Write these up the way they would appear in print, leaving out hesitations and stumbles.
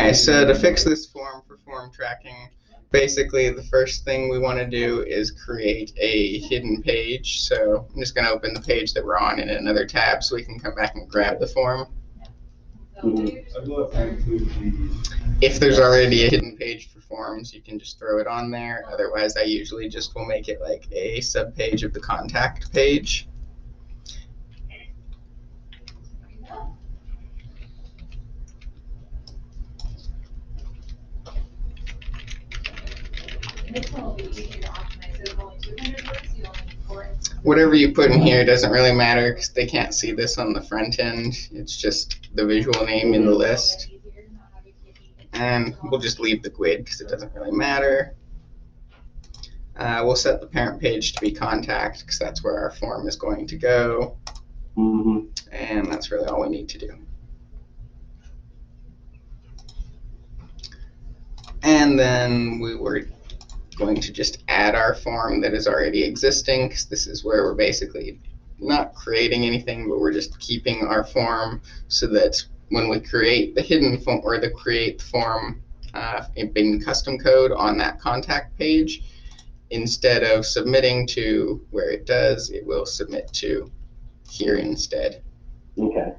Alright, so to fix this form for form tracking, basically the first thing we want to do is create a hidden page. So I'm just going to open the page that we're on in another tab so we can come back and grab the form. If there's already a hidden page for forms, you can just throw it on there. Otherwise, I usually just will make it like a subpage of the contact page. Whatever you put in here doesn't really matter because they can't see this on the front end. It's just the visual name in the list. And we'll just leave the GUID because it doesn't really matter. We'll set the parent page to be contact because that's where our form is going to go. And that's really all we need to do. And then we were going to just add our form that is already existing, because this is where we're basically not creating anything, but we're just keeping our form so that when we create the hidden form or the create form in custom code on that contact page, instead of submitting to where it does, it will submit to here instead. Okay.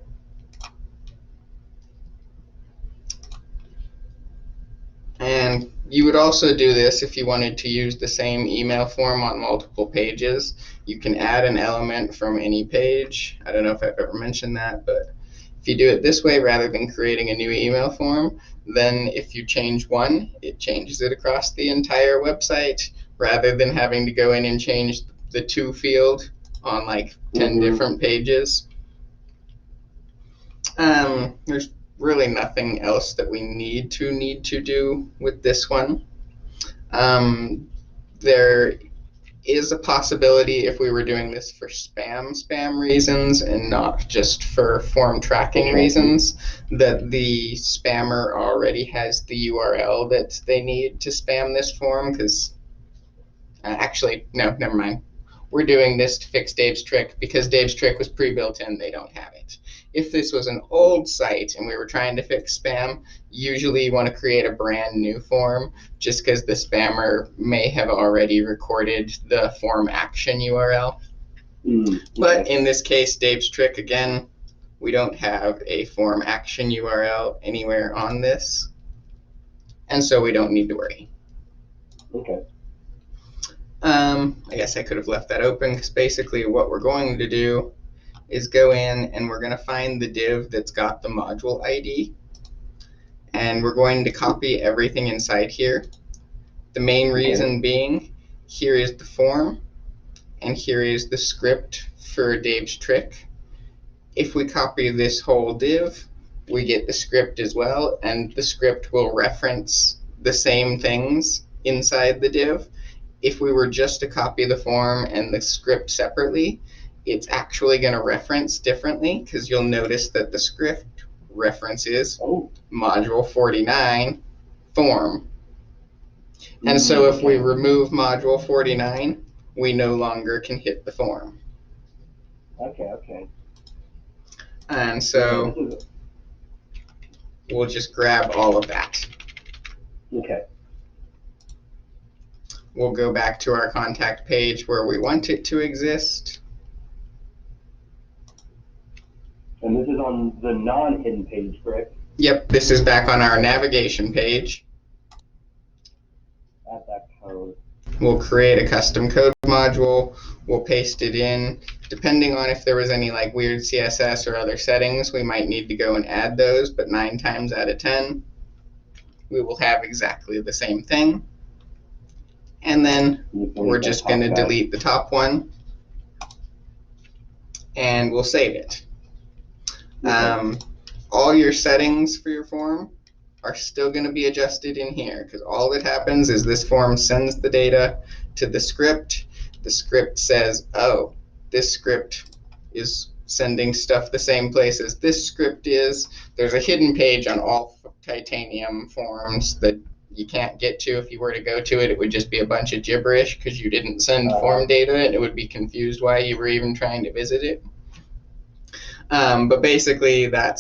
And you would also do this if you wanted to use the same email form on multiple pages. You can add an element from any page. I don't know if I've ever mentioned that, but if you do it this way rather than creating a new email form, then if you change one, it changes it across the entire website rather than having to go in and change the to field on like 10 different pages. There's really nothing else that we need to do with this one. There is a possibility, if we were doing this for spam reasons and not just for form tracking reasons, that the spammer already has the URL that they need to spam this form, because actually, no, never mind. We're doing this to fix Dave's trick because Dave's trick was pre-built in, they don't have it. If this was an old site and we were trying to fix spam, usually you want to create a brand new form just because the spammer may have already recorded the form action URL. But in this case, Dave's trick, again, we don't have a form action URL anywhere on this, and so we don't need to worry. Okay. I guess I could have left that open because basically what we're going to do is go in and we're going to find the div that's got the module ID, and we're going to copy everything inside here. The main reason being, here is the form and here is the script for Dave's trick. If we copy this whole div, we get the script as well, and the script will reference the same things inside the div. If we were just to copy the form and the script separately, it's actually going to reference differently, because you'll notice that the script references module 49 form. And so if we remove module 49, we no longer can hit the form. Okay. And so we'll just grab all of that. Okay. We'll go back to our contact page where we want it to exist. And this is on the non-hidden page, correct? Yep, this is back on our navigation page. Add that code. We'll create a custom code module. We'll paste it in. Depending on if there was any like weird CSS or other settings, we might need to go and add those, but 9 times out of 10, we will have exactly the same thing. And then we're just going to delete the top one, and we'll save it. All your settings for your form are still going to be adjusted in here, because all that happens is this form sends the data to the script. The script says, oh, this script is sending stuff the same place as this script is. There's a hidden page on all Titanium forms that you can't get to. If you were to go to it, it would just be a bunch of gibberish because you didn't send form data, and it would be confused why you were even trying to visit it. But basically, that's